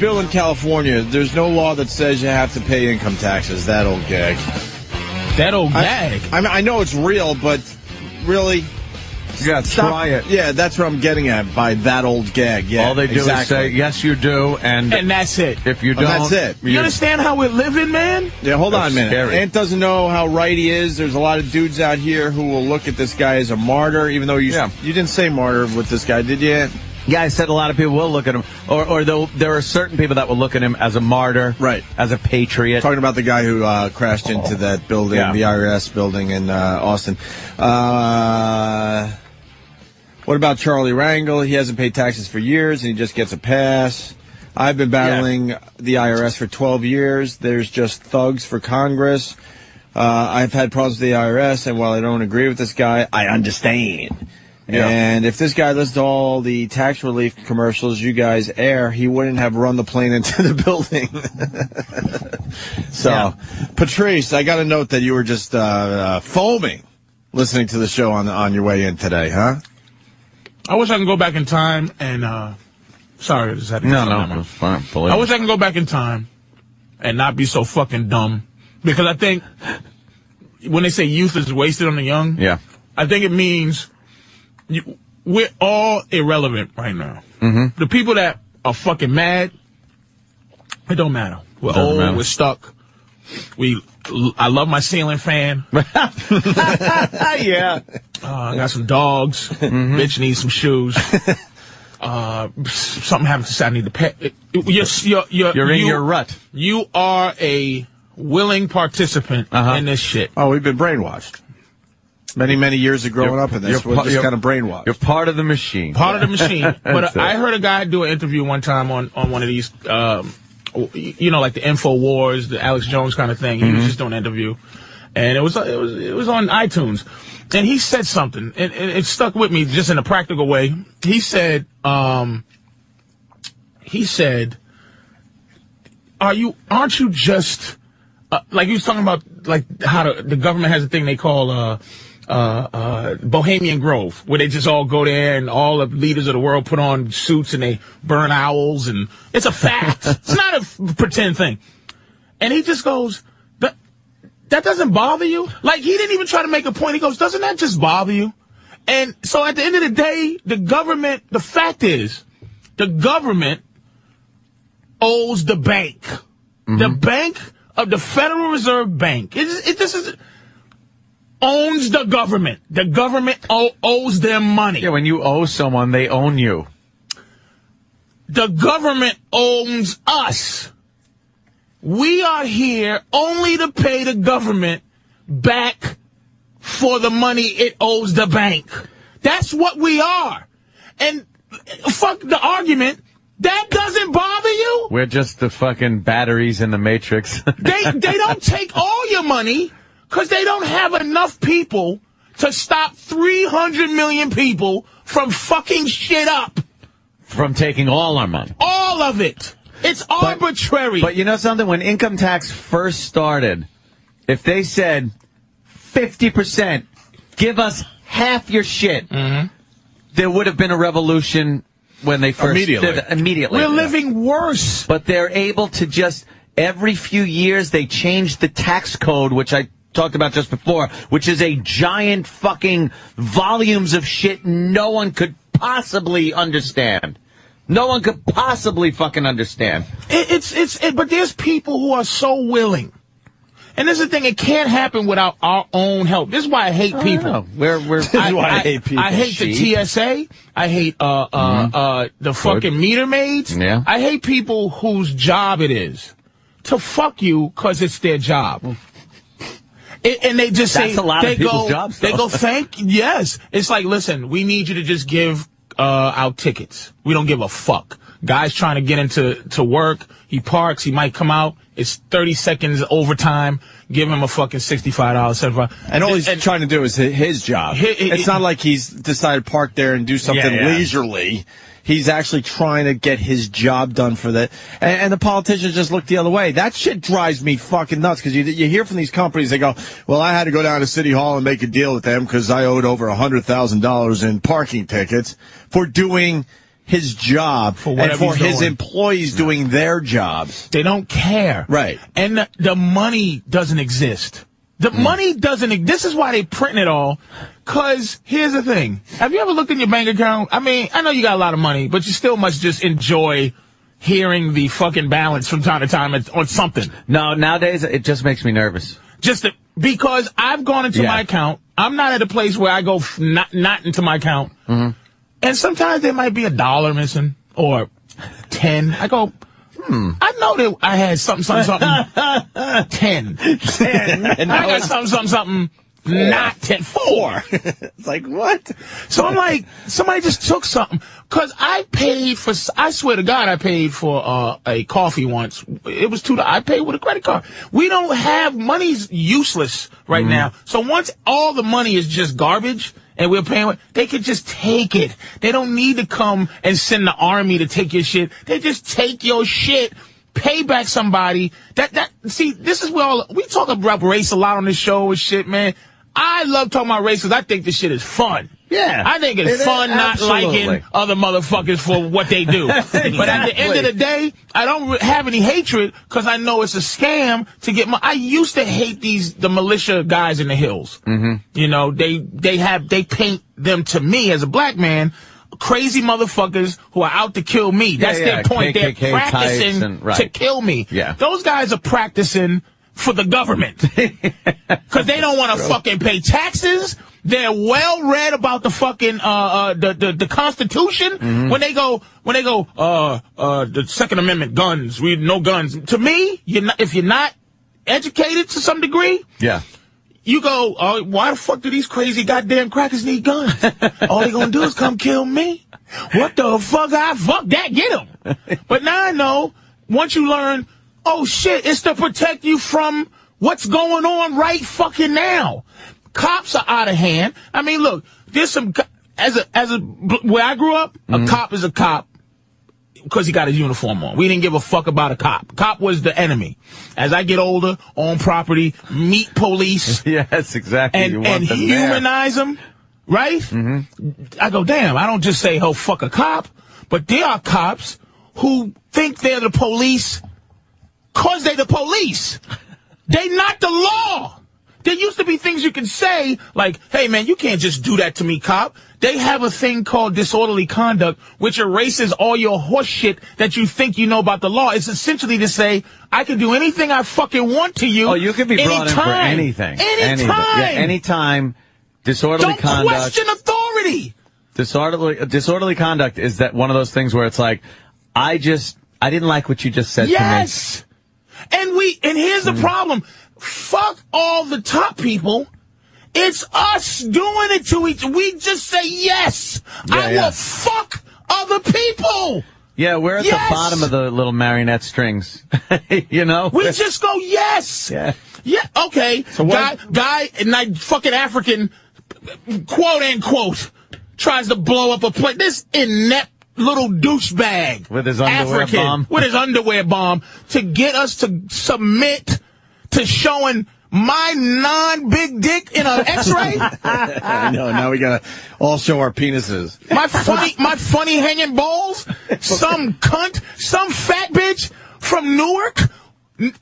bill in California, there's no law that says you have to pay income taxes. That old gag. That old gag? I know it's real, but really... You got to try it. Yeah, that's what I'm getting at by that old gag. Yeah, all they do is say, yes, you do, and that's it. If you don't... that's it. You understand how we're living, man? Yeah, hold on a minute. Scary. Ant doesn't know how right he is. There's a lot of dudes out here who will look at this guy as a martyr, even though you didn't say martyr with this guy, did you, Ant? Yeah, I said a lot of people will look at him, or there are certain people that will look at him as a martyr, right? As a patriot. Talking about the guy who crashed into that building, the IRS building in Austin. What about Charlie Rangel? He hasn't paid taxes for years, and he just gets a pass. I've been battling the IRS for 12 years. There's just thugs for Congress. I've had problems with the IRS, and while I don't agree with this guy, I understand. Yeah. And if this guy listened to all the tax relief commercials you guys air, he wouldn't have run the plane into the building. So, Patrice, I got a note that you were just foaming listening to the show on your way in today, huh? I wish I could go back in time and, sorry, I just had to No, fine. I wish I could go back in time and not be so fucking dumb. Because I think when they say youth is wasted on the young, I think it means we're all irrelevant right now. Mm-hmm. The people that are fucking mad, it don't matter. We're old, we're stuck. I love my ceiling fan. Yeah. I got some dogs. Mm-hmm. Bitch needs some shoes. Something happens to say I need to pay. You're in your rut. You are a willing participant in this shit. Oh, we've been brainwashed. Many years of growing up in this. We're just kind of brainwashed. You're part of the machine. Part of the machine. But I heard a guy do an interview one time on one of these, like the InfoWars, the Alex Jones kind of thing. He was just doing an interview. And it was on iTunes. And he said something, and it stuck with me just in a practical way. He said, aren't you just, like he was talking about, like, how the government has a thing they call, Bohemian Grove, where they just all go there and all the leaders of the world put on suits and they burn owls, and it's a fact. It's not a pretend thing. And he just goes, that doesn't bother you? Like, he didn't even try to make a point. He goes, doesn't that just bother you? And so at the end of the day, the fact is, the government owes the bank. Mm-hmm. The bank of the Federal Reserve Bank. Owns the government. The government owes them money. Yeah, when you owe someone, they own you. The government owns us. We are here only to pay the government back for the money it owes the bank. That's what we are. And fuck the argument. That doesn't bother you? We're just the fucking batteries in the Matrix. They don't take all your money because they don't have enough people to stop 300 million people from fucking shit up. From taking all our money. All of it. It's arbitrary. But you know something? When income tax first started, if they said 50%, give us half your shit, there would have been a revolution when they first immediately. We're living worse. But they're able to just, every few years, they change the tax code, which I talked about just before, which is a giant fucking volumes of shit no one could possibly understand. No one could possibly fucking understand. But there's people who are so willing. And this is the thing, it can't happen without our own help. This is why I hate people. This is why I hate people. I hate the TSA. I hate the fucking meter maids. Yeah. I hate people whose job it is to fuck you because it's their job. And they just say, that's a lot of people's jobs, though. They go, yes. It's like, listen, we need you to just give out tickets. We don't give a fuck. Guy's trying to get into work. He parks. He might come out. It's 30 seconds overtime. Give him a fucking $65, $75. And all he's trying to do is his job. It's not like he's decided to park there and do something leisurely. He's actually trying to get his job done for that. And the politicians just look the other way. That shit drives me fucking nuts because you hear from these companies, they go, well, I had to go down to City Hall and make a deal with them because I owed over $100,000 in parking tickets for doing his job and for his employees doing their jobs. They don't care. Right. And the money doesn't exist. The money doesn't. This is why they print it all. Because here's the thing. Have you ever looked in your bank account? I mean, I know you got a lot of money, but you still must just enjoy hearing the fucking balance from time to time on something. No, nowadays it just makes me nervous. Because I've gone into my account. I'm not at a place where I go not into my account. Mm-hmm. And sometimes there might be $1 missing or 10. I go, I know that I had something. 10. And I got something. Not 10. 4. It's like, what? So I'm like, somebody just took something. Cause I swear to God, I paid for, a coffee once. It was $2. I paid with a credit card. We don't have, money's useless right now. So once all the money is just garbage and we're paying, they could just take it. They don't need to come and send the army to take your shit. They just take your shit. Pay back somebody. See, this is where we talk about race a lot on this show and shit, man. I love talking about race because I think this shit is fun. Yeah. I think it's fun not liking other motherfuckers for what they do. Exactly. But at the end of the day, I don't have any hatred because I know it's a scam to get I used to hate the militia guys in the hills. Mm-hmm. You know, they paint them to me as a black man, crazy motherfuckers who are out to kill me. That's their point. KKK They're practicing to kill me. Yeah. Those guys are practicing for the government. Because they don't want to fucking pay taxes. They're well read about the fucking the Constitution. Mm-hmm. When they go the Second Amendment, guns, we no guns. To me, if you're not educated to some degree, you go, oh, why the fuck do these crazy goddamn crackers need guns? All they gonna do is come kill me. What the fuck? Fuck that, get them. But now I know, once you learn, oh shit, it's to protect you from what's going on right fucking now. Cops are out of hand. I mean, look, there's some, where I grew up, a cop is a cop because he got his uniform on. We didn't give a fuck about a cop. Cop was the enemy. As I get older, own property, meet police. Yes, exactly. And humanize them, right? Mm-hmm. I go, damn, I don't just say, oh, fuck a cop, but there are cops who think they're the police because they're the police. They not the law. There used to be things you can say, like, hey, man, you can't just do that to me, cop. They have a thing called disorderly conduct, which erases all your horse shit that you think you know about the law. It's essentially to say, I can do anything I fucking want to you. Oh, you can be brought in for anything. Anytime. Yeah, anytime. Disorderly conduct. Don't question authority. Disorderly conduct is that one of those things where it's like, I didn't like what you just said to me. Yes. And here's the problem. Fuck all the top people. It's us doing it to each other. We just say yes. I will fuck other people. Yeah, we're at the bottom of the little marionette strings. You know? We just go yes. Yeah. Yeah, okay. So guy, fucking African, quote unquote, tries to blow up a plane. This inept little douchebag. With his underwear bomb. With his underwear bomb to get us to submit to showing my non-big dick in an X-ray? I know. Now we gotta all show our penises. My funny hanging balls? Some cunt, some fat bitch from Newark,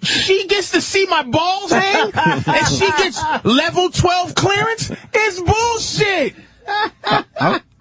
she gets to see my balls hang, and she gets level 12 clearance? It's bullshit.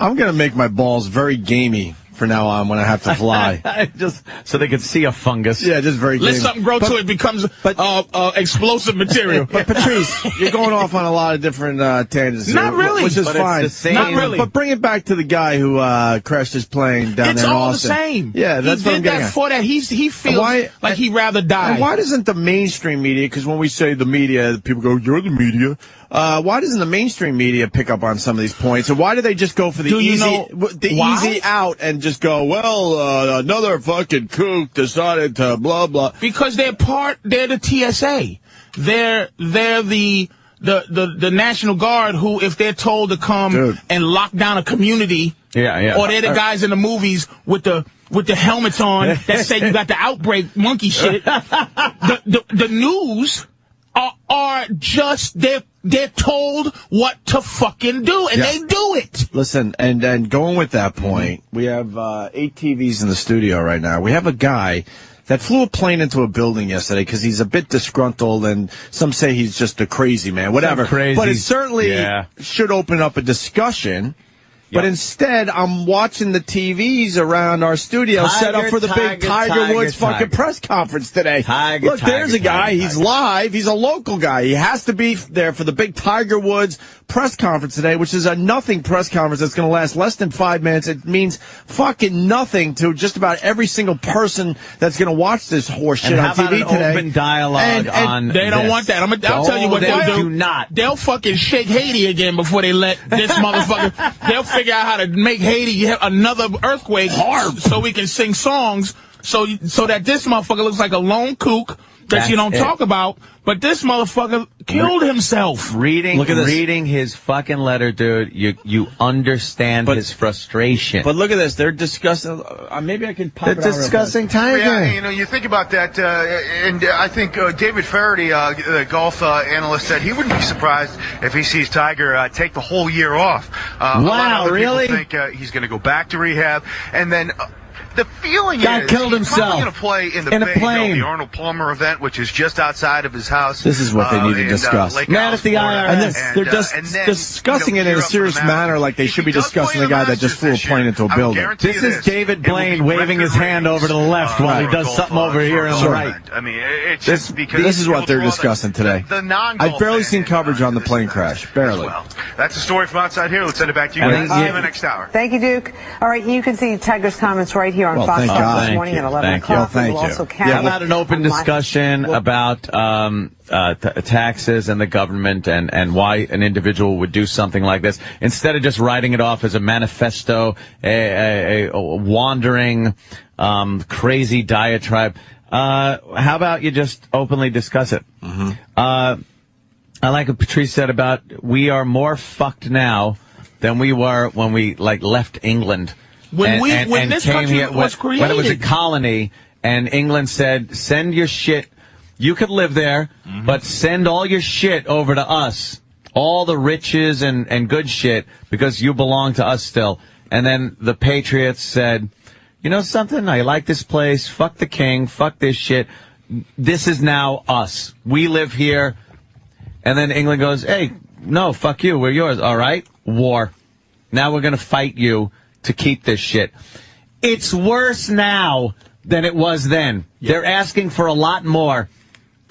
I'm gonna make my balls very gamey for now on when I have to fly. Just so they can see a fungus. Yeah, just very Let something grow to it becomes explosive material. But Patrice, you're going off on a lot of different tangents. Not here, really. Which is but fine. It's the same. Not really. But bring it back to the guy who crashed his plane down there in Austin. It's all the same. Yeah, that's what I'm getting at. For that. He feels like he'd rather die. And why doesn't the mainstream media, because when we say the media, people go, you're the media. Why doesn't the mainstream media pick up on some of these points? And why do they just go for the easy out and just go, well, another fucking kook decided to blah, blah. Because they're the TSA. They're the National Guard who, if they're told to come and lock down a community, or they're the guys in the movies with the helmets on that say you got the outbreak monkey shit, the news are just, they're told what to fucking do, and they do it. Listen, and going with that point, we have 8 TVs in the studio right now. We have a guy that flew a plane into a building yesterday because he's a bit disgruntled, and some say he's just a crazy man, whatever. But it certainly should open up a discussion. But instead, I'm watching the TVs around our studio set up for the big Tiger Woods fucking press conference today. Look, there's a guy. He's live. He's a local guy. He has to be there for the big Tiger Woods press conference today, which is a nothing press conference that's going to last less than 5 minutes. It means fucking nothing to just about every single person that's going to watch this horse shit on TV today. Open dialogue on they don't want that. I'll tell you what they'll do. They'll fucking shake Haiti again before they let this motherfucker. They'll figure out how to make Haiti have another earthquake so we can sing songs so that this motherfucker looks like a lone kook that you don't talk about, but this motherfucker killed himself. Reading his fucking letter, dude, you understand his frustration. But look at this. They're discussing, maybe I can pop it out. They're discussing Tiger. Yeah, you think about that, and I think David Faraday, the golf analyst, said he wouldn't be surprised if he sees Tiger take the whole year off. Wow, really? People think he's going to go back to rehab, and then... The feeling is killed he's probably himself going to play in the plane. The Arnold Palmer event, which is just outside of his house. This is what they need to discuss. Not at the IRS. They're just discussing it in a serious manner, like they should be discussing the guy that just flew a plane into a building. This is David Blaine waving his hand over to the left while he does something over here on the right. I mean, it's just because this is what they're discussing today. I've barely seen coverage on the plane crash. Barely. That's the story from outside here. Let's send it back to you guys. See you in the next hour. Thank you, Duke. All right, you can see Tiger's comments right here on Fox News this morning at 11 o'clock. Thank you. How about an open discussion about taxes and the government and why an individual would do something like this instead of just writing it off as a manifesto, a wandering, crazy diatribe? How about you just openly discuss it? I like what Patrice said about we are more fucked now than we were when we left England. When this country was created. When it was a colony, and England said, send your shit. You could live there, but send all your shit over to us. All the riches and good shit, because you belong to us still. And then the Patriots said, you know something? I like this place. Fuck the king. Fuck this shit. This is now us. We live here. And then England goes, hey, no, fuck you. We're yours. All right. War. Now we're going to fight you to keep this shit. It's worse now than it was then. Yep. They're asking for a lot more.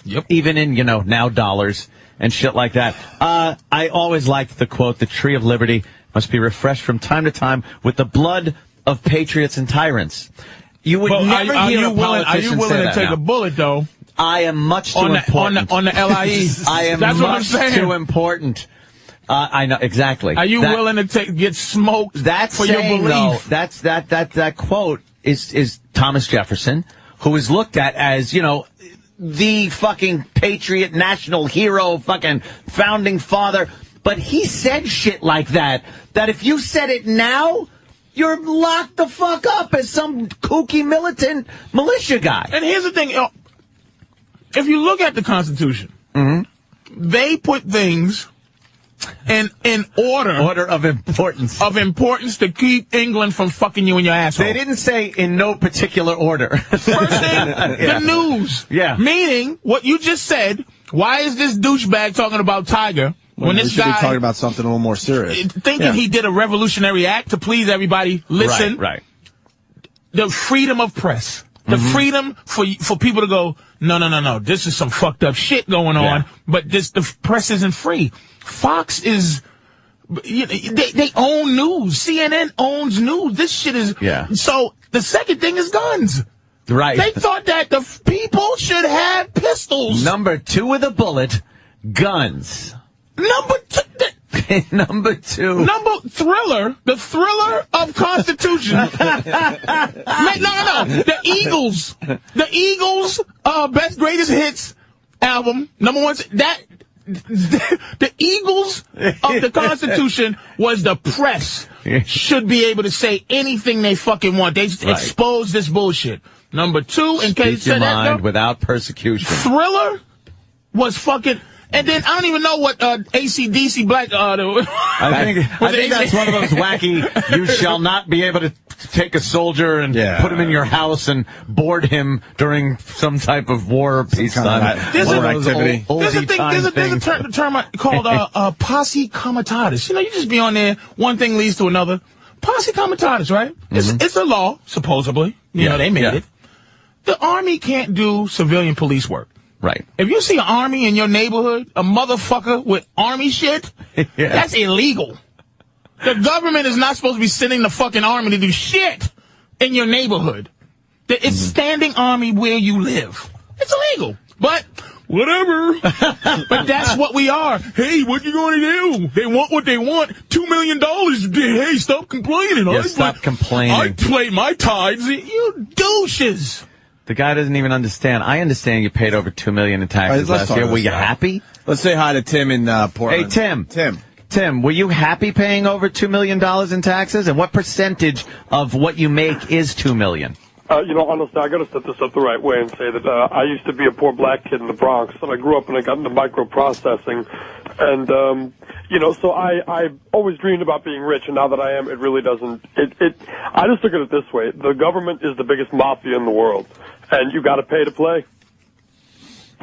Yep. Even in, now dollars and shit like that. I always liked the quote, the tree of liberty must be refreshed from time to time with the blood of patriots and tyrants. You would never hear a politician say that. Are you willing to take a bullet, though? I am much too important. On the LIE. I am much too important. I know, exactly. Are you willing to get smoked for your belief? Though, that quote is Thomas Jefferson, who is looked at as, the fucking patriot, national hero, fucking founding father. But he said shit like that if you said it now, you're locked the fuck up as some kooky militant militia guy. And here's the thing. If you look at the Constitution, they put things in order of importance to keep England from fucking you in your asshole. They didn't say in no particular order. First thing, the news. Yeah. Meaning, what you just said, why is this douchebag talking about Tiger when this should guy be talking about something a little more serious? Thinking he did a revolutionary act to please everybody. Listen. Right. The freedom of press. The freedom for people to go, no, this is some fucked up shit going on, but the press isn't free. Fox is, they own news. CNN owns news. This shit is, so the second thing is guns. Right. They thought that the people should have pistols. Number 2 with a bullet, guns. Number 2. Number 2. Thriller, the thriller of Constitution. No. The Eagles, best greatest hits album, number 1. The Eagles of the Constitution was the press should be able to say anything they fucking want. They expose this bullshit. Number 2, in case Speak your mind without persecution. Thriller was fucking. And then I don't even know what AC/DC Black. I think that's one of those wacky. You shall not be able to take a soldier and put him in your house and board him during some type of war or peacetime. There's a term called posse comitatus. You know, you just be on there, one thing leads to another. Posse comitatus, right? It's a law, supposedly. You know, they made it. The Army can't do civilian police work. Right. If you see an Army in your neighborhood, a motherfucker with Army shit, that's illegal. The government is not supposed to be sending the fucking Army to do shit in your neighborhood. It's standing Army where you live. It's illegal. But whatever. But that's what we are. Hey, what you going to do? They want what they want. $2 million. Hey, stop complaining. Yeah, stop complaining. I pay my tithes. You douches. The guy doesn't even understand. I understand you paid over $2 million in taxes last year. Were you happy? Let's say hi to Tim in Portland. Hey, Tim, were you happy paying over $2 million in taxes? And what percentage of what you make is $2 million? Honestly, I got to set this up the right way and say that I used to be a poor black kid in the Bronx, and I grew up and I got into microprocessing, and so I always dreamed about being rich, and now that I am, it really doesn't. I just look at it this way: the government is the biggest mafia in the world, and you got to pay to play.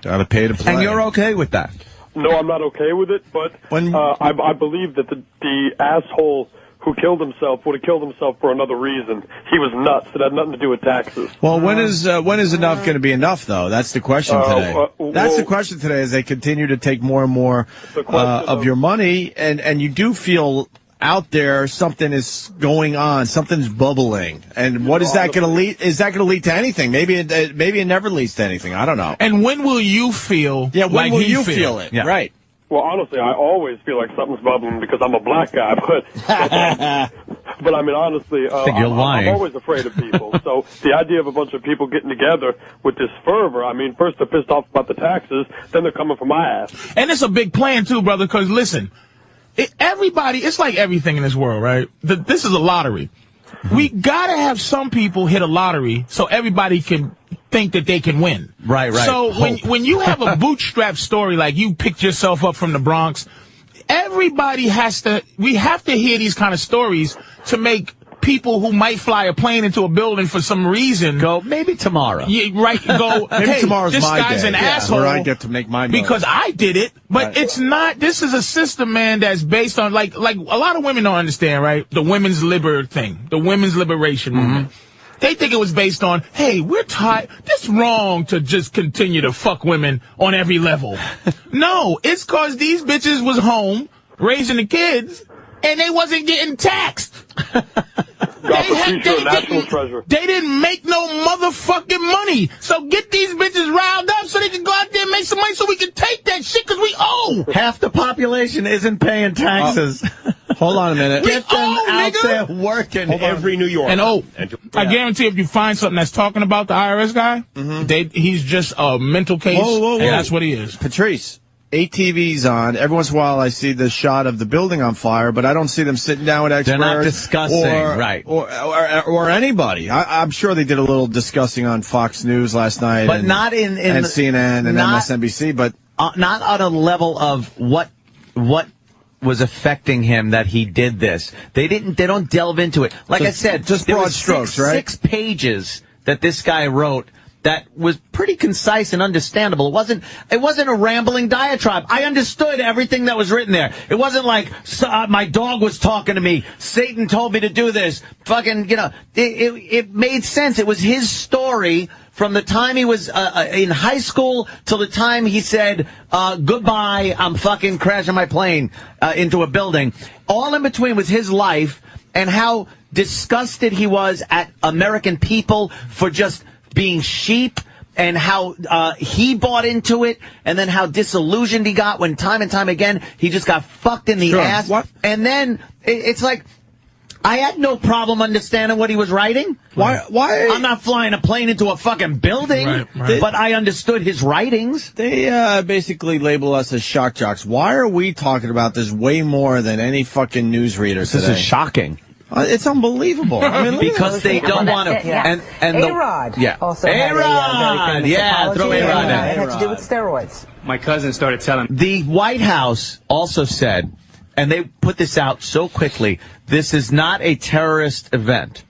Got to pay to play, and you're okay with that? No, I'm not okay with it, but I believe that the asshole who killed himself would have killed himself for another reason. He was nuts. It had nothing to do with taxes. Well, when is enough going to be enough, though? That's the question today. That's the question today, as they continue to take more and more of your money, and you do feel out there something is going on, something's bubbling. And what is that going to lead? Is that going to lead to anything? Maybe it never leads to anything. I don't know. And when will you feel? Yeah, when will you feel it? Yeah. Right. Well, honestly, I always feel like something's bubbling because I'm a black guy, but I mean, honestly, I think you're lying. I'm always afraid of people. So the idea of a bunch of people getting together with this fervor, I mean, first they're pissed off about the taxes, then they're coming for my ass. And it's a big plan, too, brother, because, listen, it's like everything in this world, right? This is a lottery. We got to have some people hit a lottery so everybody can think that they can win. Right. So when you have a bootstrap story like you picked yourself up from the Bronx, we have to hear these kind of stories to make people who might fly a plane into a building for some reason go, maybe tomorrow. Yeah, right. Go, maybe hey, tomorrow's this my guy's day. an asshole. Where I get to make my money. Because I did it. But it's not, this is a system, man, that's based on, like a lot of women don't understand, right? The women's the women's liberation movement. They think it was based on, hey, we're tired. It's wrong to just continue to fuck women on every level. No, it's because these bitches was home raising the kids and they wasn't getting taxed. They didn't make no motherfucking money. So get these bitches riled up so they can go out there and make some money so we can take that shit because we owe. Half the population isn't paying taxes. Hold on a minute. Get them out there working every New York. And I guarantee if you find something that's talking about the IRS guy, he's just a mental case. Whoa. And that's what he is. Patrice, ATV's on. Every once in a while I see the shot of the building on fire, but I don't see them sitting down with experts. They're not discussing, or anybody. I'm sure they did a little discussing on Fox News last night. But not in and CNN and MSNBC, but not on a level of what was affecting him that he did this. They don't delve into it. Like I said, just broad strokes, right? 6 pages that this guy wrote that was pretty concise and understandable. It wasn't a rambling diatribe. I understood everything that was written there. It wasn't like my dog was talking to me. Satan told me to do this. Fucking, it made sense. It was his story from the time he was in high school till the time he said, goodbye, I'm fucking crashing my plane into a building. All in between was his life and how disgusted he was at American people for just being sheep, and how he bought into it, and then how disillusioned he got when time and time again he just got fucked in the ass. What? And then it's like, I had no problem understanding what he was writing. Why? I'm not flying a plane into a fucking building, right. But I understood his writings. They basically label us as shock jocks. Why are we talking about this way more than any fucking newsreader today? This is shocking. It's unbelievable. I mean, because they don't want to. Yeah. And A-Rod also had a very famous apology. throw A-Rod in. It had to do with steroids. My cousin started telling me. The White House also said, and they put this out so quickly, this is not a terrorist event.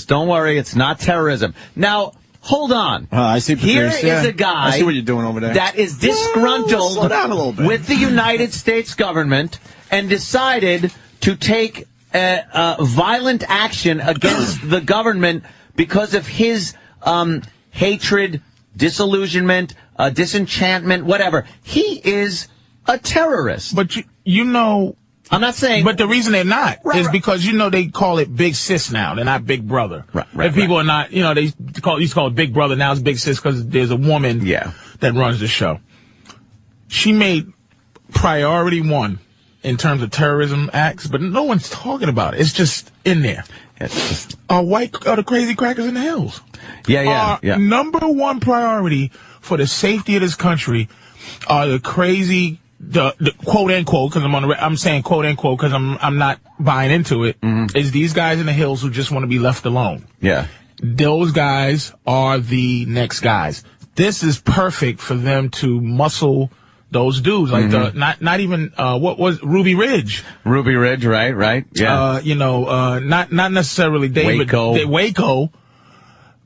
Don't worry, it's not terrorism. Now, hold on. I see. Here is a guy I see what you're doing over there. that is disgruntled slow down a little bit. with the United States government and decided to take violent action against the government because of his hatred, disillusionment, disenchantment, whatever. He is a terrorist. But you know, I'm not saying. But the reason they're not is because, you know, they call it Big Sis now. They're not Big Brother. If people are not, you know, they used to call it Big Brother. Now it's Big Sis because there's a woman that runs the show. She made priority one in terms of terrorism acts, but no one's talking about it. It's just in there. The crazy crackers in the hills. Yeah. Number one priority for the safety of this country are the crazy, the quote unquote, because I'm saying quote unquote because I'm not buying into it. Is these guys in the hills who just want to be left alone. Yeah. Those guys are the next guys. This is perfect for them to muscle those dudes, like not even what was Ruby Ridge, right? Yeah. Not necessarily David Waco,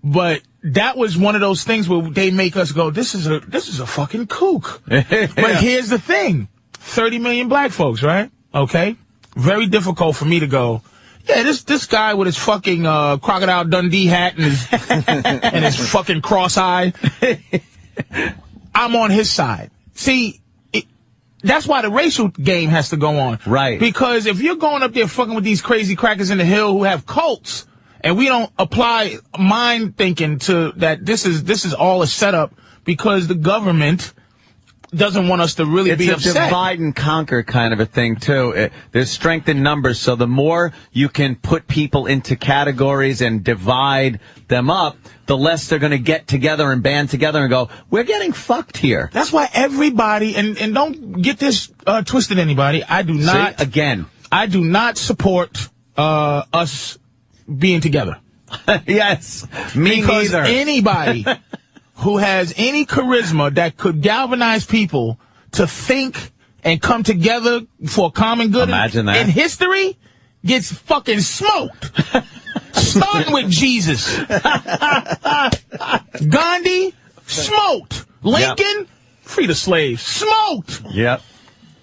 but that was one of those things where they make us go, this is a fucking kook. But here's the thing: 30 million black folks, right? Okay, very difficult for me to go. Yeah, this guy with his fucking Crocodile Dundee hat and his and his fucking cross eye. I'm on his side. See, that's why the racial game has to go on. Right. Because if you're going up there fucking with these crazy crackers in the hill who have cults, and we don't apply mind thinking to that, this is all a setup because the government doesn't want us to really be upset. It's a divide and conquer kind of a thing, too. There's strength in numbers, so the more you can put people into categories and divide them up, the less they're going to get together and band together and go, we're getting fucked here. That's why everybody, and don't get this twisted, anybody, I do not support us being together. Yes, me because neither. Anybody who has any charisma that could galvanize people to think and come together for a common good in history gets fucking smoked. Starting with Jesus. Gandhi, smoked. Lincoln, free the slaves, smoked. Yep.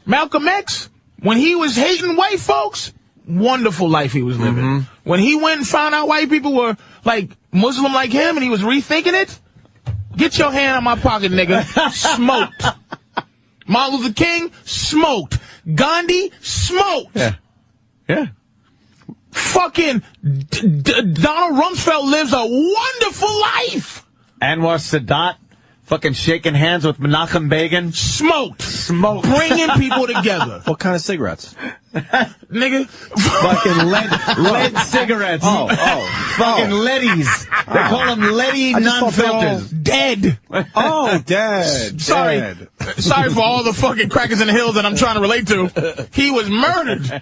Malcolm X, when he was hating white folks, wonderful life he was living. When he went and found out white people were like Muslim like him and he was rethinking it, get your hand out my pocket, nigga. Smoked. Martin Luther King, smoked. Gandhi, smoked. Yeah. Fucking Donald Rumsfeld lives a wonderful life. Anwar Sadat, fucking shaking hands with Menachem Begin. Smoked. Bringing people together. What kind of cigarettes? Nigga. Fucking lead cigarettes. Fucking leadies. They call them leady non-filters. Dead. Dead. Sorry for all the fucking crackers in the hills that I'm trying to relate to. He was murdered.